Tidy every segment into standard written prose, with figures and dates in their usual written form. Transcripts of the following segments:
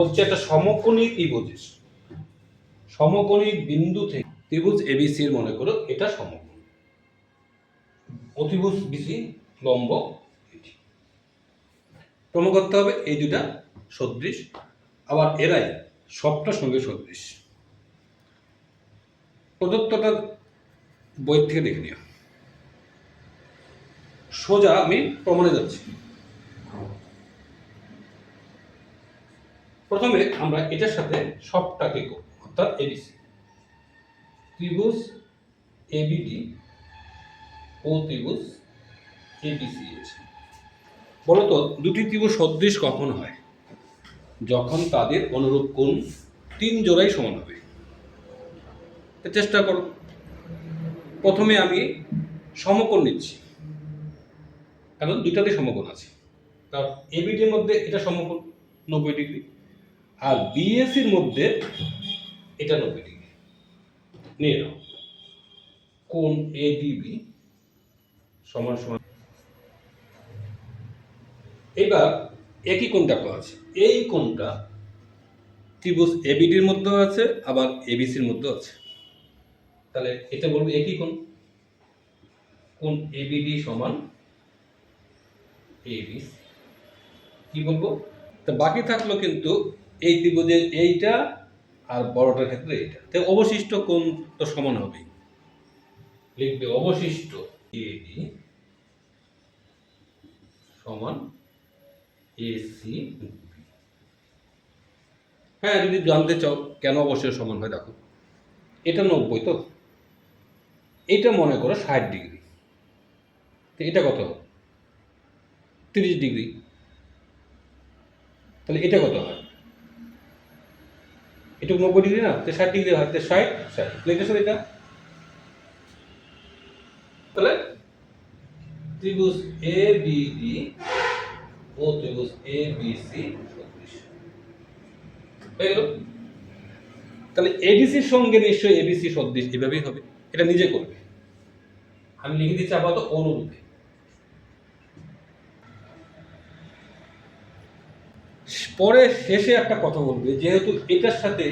হচ্ছে একটা সমকোণী ত্রিভুজের সমকোণী বিন্দু থেকে ত্রিভুজ এবিসি এর মনে করো এটা সমকোণ, অতিভুজ বিসি লম্ব এটি। প্রমাণ করতে হবে এই দুটা সদৃশ, আবার এরাই সবটার সঙ্গে সদৃশ। প্রদত্তটা বই থেকে দেখে নিও। সোজা আমি প্রমাণে যাচ্ছি। প্রথমে আমরা এটার সাথে সবটাকে করব, অর্থাৎ এবিসি ত্রিভুজ এবিডি ও ত্রিভুজ এবিসি আছে। বলতো দুটি ত্রিভুজ সদৃশ কখন হয়? যখন তাদের অনুরূপ কোণ 3 জোড়াই সমান হবে। চেষ্টা করো। প্রথমে আমি সমকোণ নিচ্ছি, কারণ দুইটাতে সমকোণ আছে। কারণ এবিডির মধ্যে এটা সমকোণ 90 ডিগ্রি, আর বিএসির মধ্যে এটা 90 ডিগ্রি। নিয়ে নাও কোণ এডিবি সমান সমান। এবার একই কোণ দেখো আছে, এই কোণটা ত্রিভুজ এবিডির মধ্যেও আছে, আবার এবিসির মধ্যেও আছে। তাহলে এটা বলবো একই কোণ, কোণ এবিডি সমান এবিসি। কি বলবো? তা বাকি থাকলো কিন্তু এই ত্রিভুজের এইটা আর বড়টার ক্ষেত্রে এইটা, তাই অবশিষ্ট কোণ তো সমান হবেই। লিখবে অবশিষ্ট এডি সমান এসি। হ্যাঁ, যদি জানতে চাও কেন অবশ্যই সমান হয়, দেখো এটা 90, তো এটা মনে করো 60 ডিগ্রি, তো এটা কত হবে? 30 ডিগ্রি। তাহলে এটা কত হয়? এটা 90 ডিগ্রি না, তো 60 ডিগ্রি হয়, তো 60 লিখেছো এটা। তাহলে ত্রিভুজ এ বিডি ও ত্রিভুজ এ বিসি সদৃশ হয়ে গেল। তাহলে এডিসির সঙ্গে নিশ্চয়ই এবিসি সদৃশ, এভাবেই হবে। এটা নিজে করবে, আমি লিখে দিচ্ছি আপাতত অনুরূপে। পরে শেষে একটা কথা বলবে, যেহেতু এটার সাথে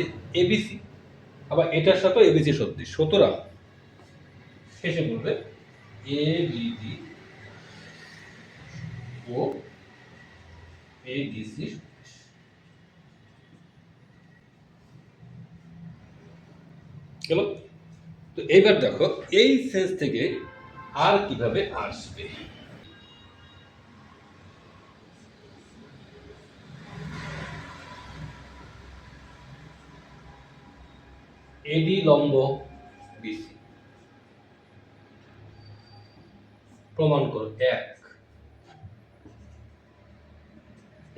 এবিসি আবার এটার সাথে এবিসি সদৃশ, সুতরাং শেষে বলবে এ বিডি ও এডিসি সদৃশ। গেল? তো এইবার দেখো এই সেন্স থেকে আর কিভাবে আসবে। এডি লম্ব বিসি, প্রমাণ করো 1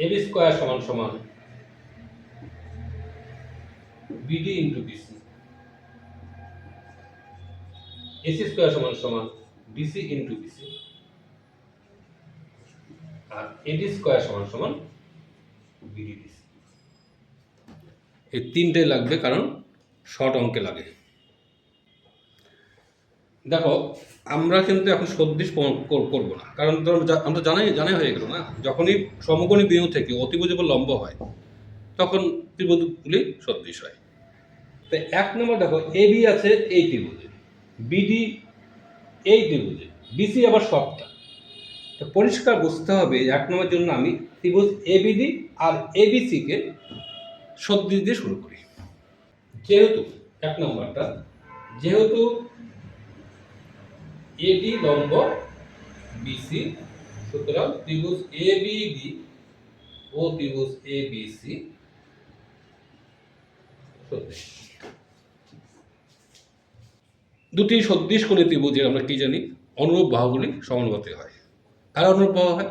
এবি স্কয়ার সমান সমান BD into BC, AC square সমান সমান বিসি ইন্টু বিসি, আর এডি স্কয়ার সমান সমান বিডি বিসি। এই তিনটে লাগবে, কারণ শর্ট অঙ্কে লাগে। দেখো আমরা কিন্তু এখন সদৃশ করবো না, কারণ আমরা জানাই হয়ে গেল না, যখনই সমকোণী বিন্দু থেকে অতিভুজ এবং লম্ব হয় তখন ত্রিভুজগুলি সদৃশ হয়। তো 1 নম্বর দেখো এবি আছে এই ত্রিভুজে, বিডি এই ত্রিভুজে, বিসি আবার সবটা। তো পরিষ্কার বুঝতে হবে 1 নম্বরের জন্য আমি ত্রিভুজ এবিডি আর এবিসি কে সদৃশ দিয়ে শুরু করি। যেহেতু 1 নম্বরটা, যেহেতু এডি লম্ব বিসি, সুতরাং ত্রিভুজ এবিডি ও ত্রিভুজ এবিসি সদৃশ। দুটি সদৃশ কোণী ত্রিভুজের আমরা কি জানি? অনুরূপ বাহুগুলি সমানুপাতিক হয়। কার অনুরূপ বাহু হয়?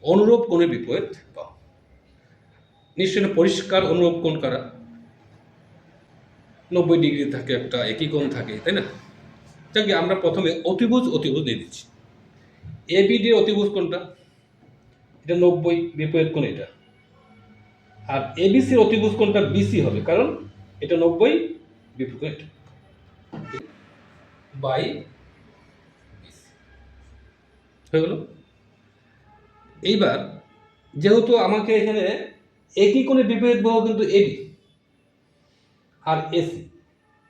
অনুরূপ কোণের বিপরীত বাহু। নিশ্চয়ই পরিষ্কার অনুরূপ কোণ কারা? 90 ডিগ্রি থাকে, একটা একই কোণ থাকে, তাই না? যাকে আমরা প্রথমে অতিভুজ দিয়ে দিচ্ছি। এবিডি অতিভুজ কোণটা? এটা 90, বিপরীত কোণ এটা। আর এবিসির অতিভুজ কোণটা বিসি হবে, কারণ এটা 90, বিপরীত কোণ এটা। বাই হয়ে গেল। এইবার যেহেতু আমাকে এখানে একই কোণে বিপরীত বাহু কিন্তু এডি আর এসি।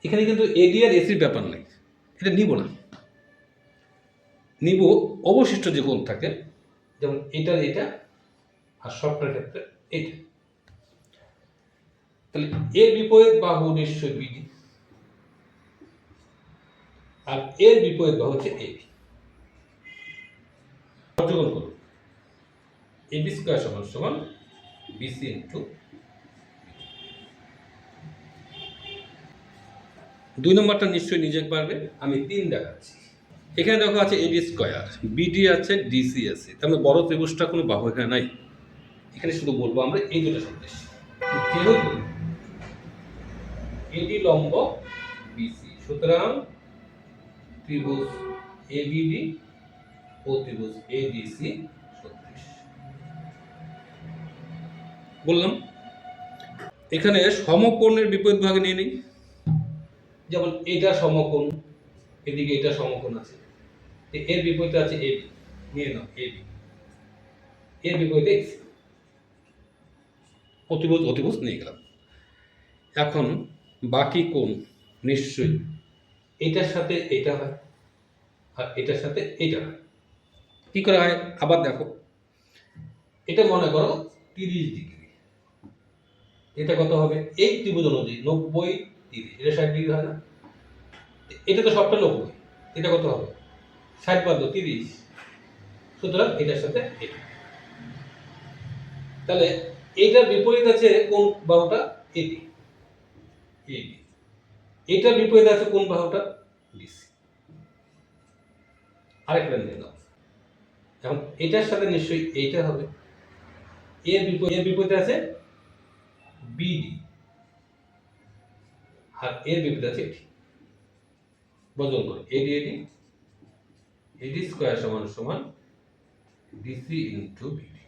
এখানে কিন্তু এডি আর এসির ব্যাপার নেই, এটা নিব না। নিব অবশিষ্ট যে কোণ থাকে, যেমন এটা আর সবটার ক্ষেত্রে এটা। তাহলে এর বিপরীত বাহু নিশ্চয়ই বিডি, আর এর বিপরীত বাহু হচ্ছে এবি। যোগন করুন, এবি স্কয়ার সমান সমান বিসি ইন্টু। 2 নম্বরটা নিশ্চয়ই নিজে পারবে, আমি 3 দেখাচ্ছি। এখানে দেখো আছে এডি স্কয়ার, বিডি আছে, ডিসি আছে, তার মানে বড় ত্রিভুজটা কোনো বাহু এখানে নাই। এখানে শুধু বলবো আমরা এই দুটো সদৃশ। যেহেতু এডি লম্ব বিসি, সুতরাং ত্রিভুজ এবিডি ও ত্রিভুজ এডিসি সদৃশ। বললাম এখানে সমকোণের বিপরীত ভাগে নিয়ে নিই, যেমন এটা সমকোণ, এদিকে এটা সমকোণ আছে, এর বিপরীতে আছে এবি, নিয়ে নাও এবি, এর বিপরীতে এক্স, অতিভুজ অতিভুজ নিয়ে গেলাম। এখন বাকি কোণ নিশ্চয়ই এটার সাথে এটা হয় আর এটার সাথে এটা হয়। কি করে হয় আবার দেখো, এটা মনে করো 30 ডিগ্রি, এটা কত হবে এই ত্রিভুজ অনুযায়ী 90 30, এটা 60 ডিগ্রি হয় না? এটা তো সবটা 90, এটা কত হবে 60 বাদ 30, সুতরাং এটার সাথে এটা। তাহলে এইটার বিপরীত আছে কোন বাহুটা এডি, এডি, এটার বিপরীত আছে কোন বাহুটা ডিসি। আরেকটা নিয়ে নাও, এখন এটার সাথে নিশ্চয়ই এইটা হবে, এর বিপরীতে আছে বিডি আর এর বিপরীতে আছে এটি। বর্জন করো এডি এডি, এডি স্কয়ার সমান সমান ডিসি ইনটু বিডি।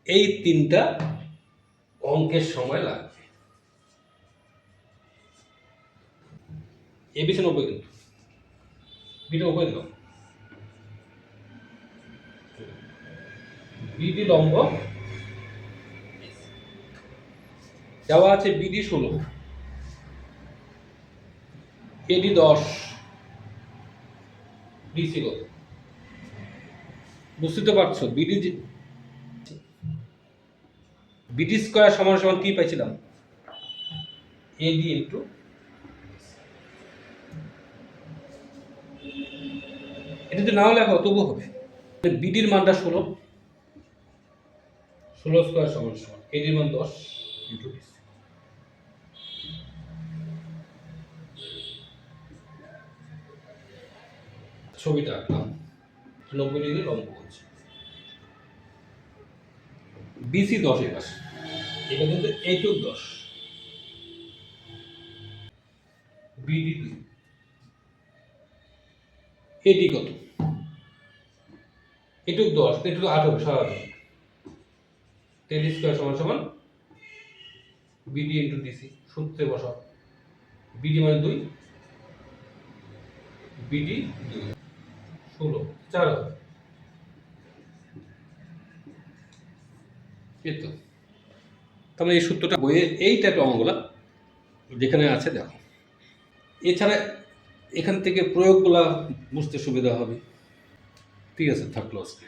এই 3টা অঙ্কের সময় লাগবে। এবিসি 90 কিন্তু বিডি 90 দিলাম, বিডি লম্ব দেওয়া আছে বিডি 16, এডি 10, ডিসি কত বুঝতে তো পারছো। বিডি স্কয়ার সমান সমান কি পাইছিলাম এডি ইন্টু, এটা যদি নাও লেখো তবুও হবে। বিডির মানটা 16 স্কয়ার সমান সমান এডির মান 10 ইন্টু ডিসি। ছবিটা আঁকলাম, 90 ডিগ্রি লম্ব হচ্ছে, বিসি 10 এর পাশে, এটা কিন্তু এইটুক 10, বিডি 2, এডি কত এটুক 10, এটুক 8 হবে, স্বাভাবিক। এডি স্কয়ার সমান সমান বিডি ইন্টু ডিসি, সূত্রে বসাও, বিডি মানে 2, বিডি 2 16 4 হবে। এই তো তাহলে এই সূত্রটা বইয়ে এই টাইপের অঙ্কগুলা যেখানে আছে দেখো। এছাড়া এখান থেকে প্রয়োগগুলা বুঝতে সুবিধা হবে। ঠিক আছে, থাকলো আজকে।